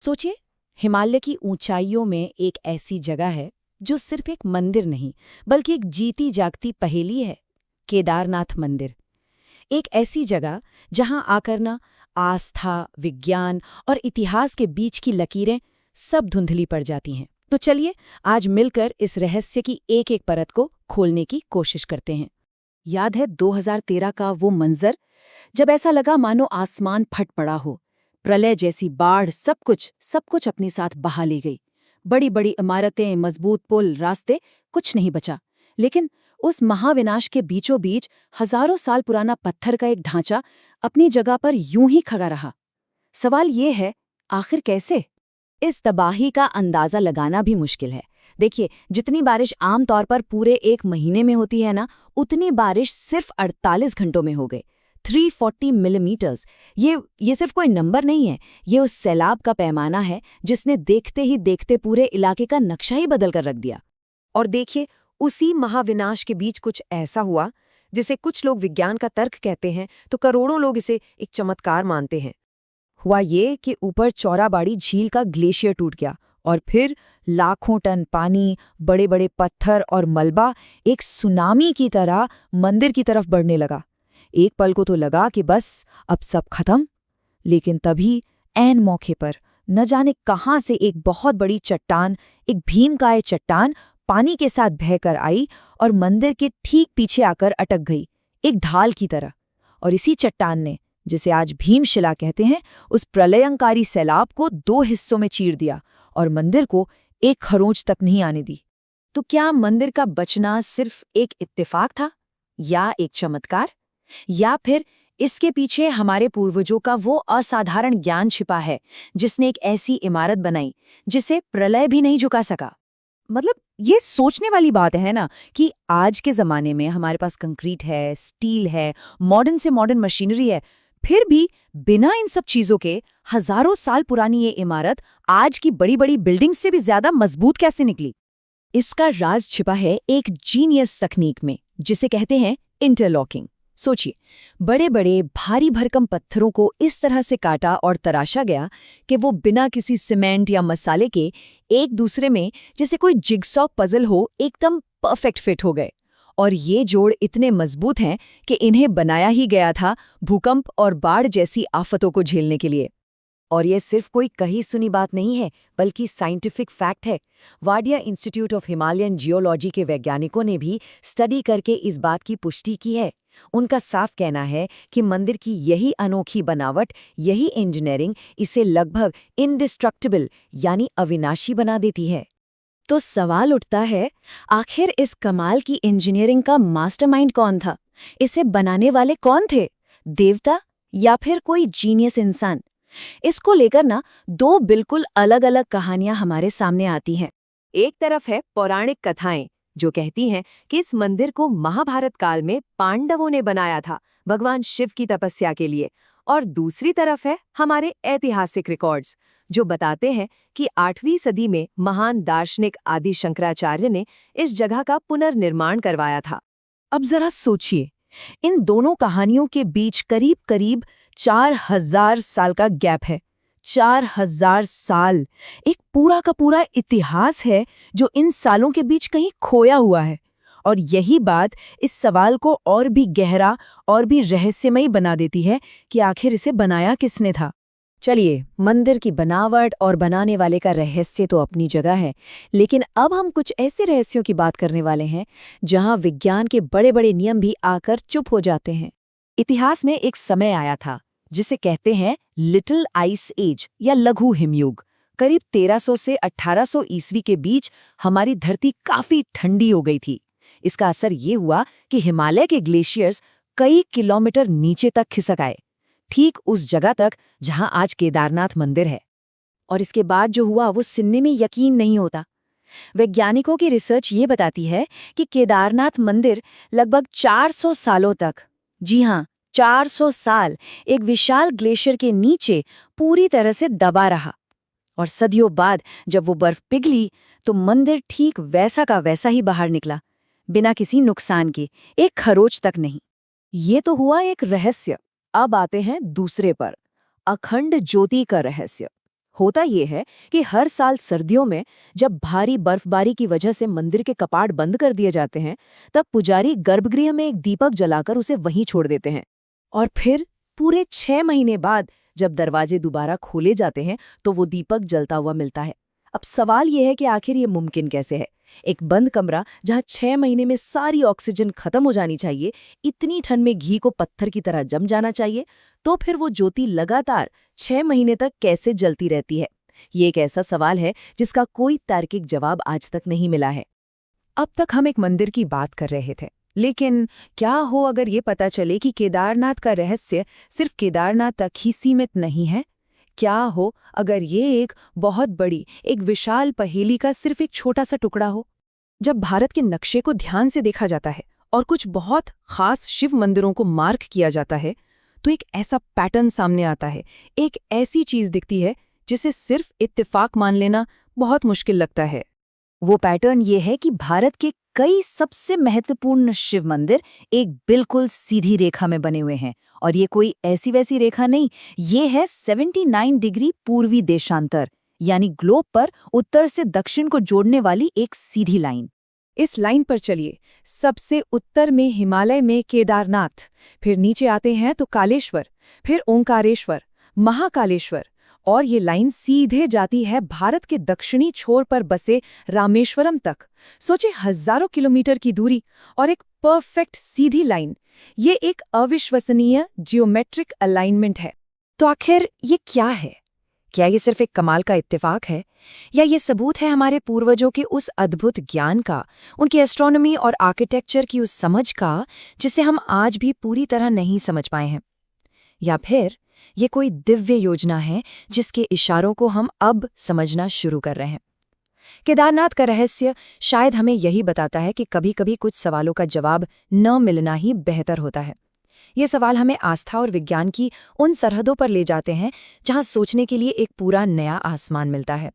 सोचिए, हिमालय की ऊंचाइयों में एक ऐसी जगह है जो सिर्फ एक मंदिर नहीं बल्कि एक जीती जागती पहेली है। केदारनाथ मंदिर। एक ऐसी जगह जहां आकर ना आस्था, विज्ञान और इतिहास के बीच की लकीरें सब धुंधली पड़ जाती हैं। तो चलिए आज मिलकर इस रहस्य की एक एक परत को खोलने की कोशिश करते हैं। याद है 2013 का वो मंजर, जब ऐसा लगा मानो आसमान फट पड़ा हो। प्रलय जैसी बाढ़ सब कुछ अपने साथ बहा ले गई। बड़ी बड़ी इमारतें, मजबूत पुल, रास्ते, कुछ नहीं बचा। लेकिन उस महाविनाश के बीचों बीच हजारों साल पुराना पत्थर का एक ढांचा अपनी जगह पर यूं ही खड़ा रहा। सवाल ये है, आखिर कैसे? इस तबाही का अंदाजा लगाना भी मुश्किल है। देखिए, जितनी बारिश आमतौर पर पूरे एक महीने में होती है ना, उतनी बारिश सिर्फ 48 घंटों में हो गई। 340 मिलीमीटर्स। ये सिर्फ कोई नंबर नहीं है, ये उस सैलाब का पैमाना है जिसने देखते ही देखते पूरे इलाके का नक्शा ही बदल कर रख दिया। और देखिए, उसी महाविनाश के बीच कुछ ऐसा हुआ जिसे कुछ लोग विज्ञान का तर्क कहते हैं तो करोड़ों लोग इसे एक चमत्कार मानते हैं। हुआ ये कि ऊपर चौराबाड़ी झील का ग्लेशियर टूट गया और फिर लाखों टन पानी, बड़े बड़े पत्थर और मलबा एक सुनामी की तरह मंदिर की तरफ बढ़ने लगा। एक पल को तो लगा कि बस अब सब खत्म। लेकिन तभी ऐन मौके पर न जाने कहां से एक बहुत बड़ी चट्टान, एक भीमकाय चट्टान पानी के साथ बहकर आई और मंदिर के ठीक पीछे आकर अटक गई, एक ढाल की तरह। और इसी चट्टान ने, जिसे आज भीमशिला कहते हैं, उस प्रलयंकारी सैलाब को 2 हिस्सों में चीर दिया और मंदिर को एक खरोंच तक नहीं आने दी। तो क्या मंदिर का बचना सिर्फ एक इत्तेफाक था, या एक चमत्कार, या फिर इसके पीछे हमारे पूर्वजों का वो असाधारण ज्ञान छिपा है जिसने एक ऐसी इमारत बनाई जिसे प्रलय भी नहीं झुका सका? मतलब ये सोचने वाली बात है ना कि आज के जमाने में हमारे पास कंक्रीट है, स्टील है, मॉडर्न से मॉडर्न मशीनरी है, फिर भी बिना इन सब चीजों के हजारों साल पुरानी ये इमारत आज की बड़ी बड़ी बिल्डिंग्स से भी ज्यादा मजबूत कैसे निकली? इसका राज छिपा है एक जीनियस तकनीक में, जिसे कहते हैं इंटरलॉकिंग। सोचिए, बड़े बड़े भारी भरकम पत्थरों को इस तरह से काटा और तराशा गया कि वो बिना किसी सीमेंट या मसाले के एक दूसरे में जैसे कोई जिगसॉ पजल हो एकदम परफेक्ट फिट हो गए। और ये जोड़ इतने मजबूत हैं कि इन्हें बनाया ही गया था भूकंप और बाढ़ जैसी आफतों को झेलने के लिए। और ये सिर्फ कोई कही सुनी बात नहीं है, बल्कि साइंटिफिक फैक्ट है। Wadia institute of Himalayan geology के वैज्ञानिकों ने भी स्टडी करके इस बात की पुष्टि की है। उनका साफ कहना है कि मंदिर की यही अनोखी बनावट, यही इंजीनियरिंग इसे लगभग इंडिस्ट्रक्टिबल यानी अविनाशी बना देती है। तो सवाल उठता है, आखिर इस कमाल की इंजीनियरिंग का मास्टरमाइंड कौन था? इसे बनाने वाले कौन थे? देवता या फिर कोई जीनियस इंसान? इसको लेकर ना 2 बिल्कुल अलग-अलग कहानियां हमारे सामने आती हैं। एक तरफ है पौराणिक कथाएं जो कहती हैं कि इस मंदिर को महाभारत काल में पांडवों ने बनाया था भगवान शिव की तपस्या के लिए, और दूसरी तरफ है हमारे ऐतिहासिक रिकॉर्ड्स जो बताते हैं कि 8वीं सदी में महान दार्शनिक आदि शंकराचार्य ने इस जगह का पुनर्निर्माण करवाया था। अब जरा सोचिए, इन दोनों कहानियों के बीच करीब करीब 4000 साल का गैप है। 4000 साल, एक पूरा का पूरा इतिहास है जो इन सालों के बीच कहीं खोया हुआ है। और यही बात इस सवाल को और भी गहरा और भी रहस्यमयी बना देती है कि आखिर इसे बनाया किसने था। चलिए, मंदिर की बनावट और बनाने वाले का रहस्य तो अपनी जगह है, लेकिन अब हम कुछ ऐसे रहस्यों की बात करने वाले हैं जहां विज्ञान के बड़े बड़े नियम भी आकर चुप हो जाते हैं। इतिहास में एक समय आया था जिसे कहते हैं लिटिल आइस एज या लघु हिमयुग। करीब 1300 से 1800 ईस्वी के बीच हमारी धरती काफी ठंडी हो गई थी। इसका असर ये हुआ कि हिमालय के ग्लेशियर्स कई किलोमीटर नीचे तक खिसक आए, ठीक उस जगह तक जहां आज केदारनाथ मंदिर है। और इसके बाद जो हुआ वो सुनने में यकीन नहीं होता। वैज्ञानिकों की रिसर्च ये बताती है कि केदारनाथ मंदिर लगभग 400 सालों तक, जी हाँ 400 साल, एक विशाल ग्लेशियर के नीचे पूरी तरह से दबा रहा। और सदियों बाद जब वो बर्फ पिघली तो मंदिर ठीक वैसा का वैसा ही बाहर निकला, बिना किसी नुकसान के, एक खरोच तक नहीं। ये तो हुआ एक रहस्य। अब आते हैं दूसरे पर, अखंड ज्योति का रहस्य। होता ये है कि हर साल सर्दियों में जब भारी बर्फबारी की वजह से मंदिर के कपाट बंद कर दिए जाते हैं, तब पुजारी गर्भगृह में एक दीपक जलाकर उसे वहीं छोड़ देते हैं। और फिर पूरे 6 महीने बाद जब दरवाजे दोबारा खोले जाते हैं तो वो दीपक जलता हुआ मिलता है। अब सवाल ये है कि आखिर ये मुमकिन कैसे है? एक बंद कमरा जहाँ 6 महीने में सारी ऑक्सीजन खत्म हो जानी चाहिए, इतनी ठंड में घी को पत्थर की तरह जम जाना चाहिए, तो फिर वो ज्योति लगातार 6 महीने तक कैसे जलती रहती है? ये एक ऐसा सवाल है जिसका कोई तार्किक जवाब आज तक नहीं मिला है। अब तक हम एक मंदिर की बात कर रहे थे, लेकिन क्या हो अगर ये पता चले कि केदारनाथ का रहस्य सिर्फ केदारनाथ तक ही सीमित नहीं है? क्या हो अगर ये एक बहुत बड़ी, एक विशाल पहेली का सिर्फ एक छोटा सा टुकड़ा हो? जब भारत के नक्शे को ध्यान से देखा जाता है और कुछ बहुत खास शिव मंदिरों को मार्क किया जाता है, तो एक ऐसा पैटर्न सामने आता है, एक ऐसी चीज दिखती है जिसे सिर्फ इत्तेफाक मान लेना बहुत मुश्किल लगता है। वो पैटर्न ये है कि भारत के कई सबसे महत्वपूर्ण शिव मंदिर एक बिल्कुल सीधी रेखा में बने हुए हैं, और ये कोई ऐसी वैसी रेखा नहीं, ये है 79 डिग्री पूर्वी देशांतर, यानी ग्लोब पर उत्तर से दक्षिण को जोड़ने वाली एक सीधी लाइन। इस लाइन पर चलिए, सबसे उत्तर में हिमालय में केदारनाथ, फिर नीचे आते हैं तो कालेश्वर, फिर ओंकारेश्वर, महाकालेश्वर, और ये लाइन सीधे जाती है भारत के दक्षिणी छोर पर बसे रामेश्वरम तक। सोचे, हजारों किलोमीटर की दूरी और एक परफेक्ट सीधी लाइन। ये एक अविश्वसनीय जियोमेट्रिक अलाइनमेंट है। तो आखिर ये क्या है? क्या ये सिर्फ एक कमाल का इत्तेफाक है, या ये सबूत है हमारे पूर्वजों के उस अद्भुत ज्ञान का, उनकी एस्ट्रोनॉमी और आर्किटेक्चर की उस समझ का, जिसे हम आज भी पूरी तरह नहीं समझ पाए हैं? या फिर ये कोई दिव्य योजना है जिसके इशारों को हम अब समझना शुरू कर रहे हैं? केदारनाथ का रहस्य शायद हमें यही बताता है कि कभी-कभी कुछ सवालों का जवाब न मिलना ही बेहतर होता है। ये सवाल हमें आस्था और विज्ञान की उन सरहदों पर ले जाते हैं जहां सोचने के लिए एक पूरा नया आसमान मिलता है।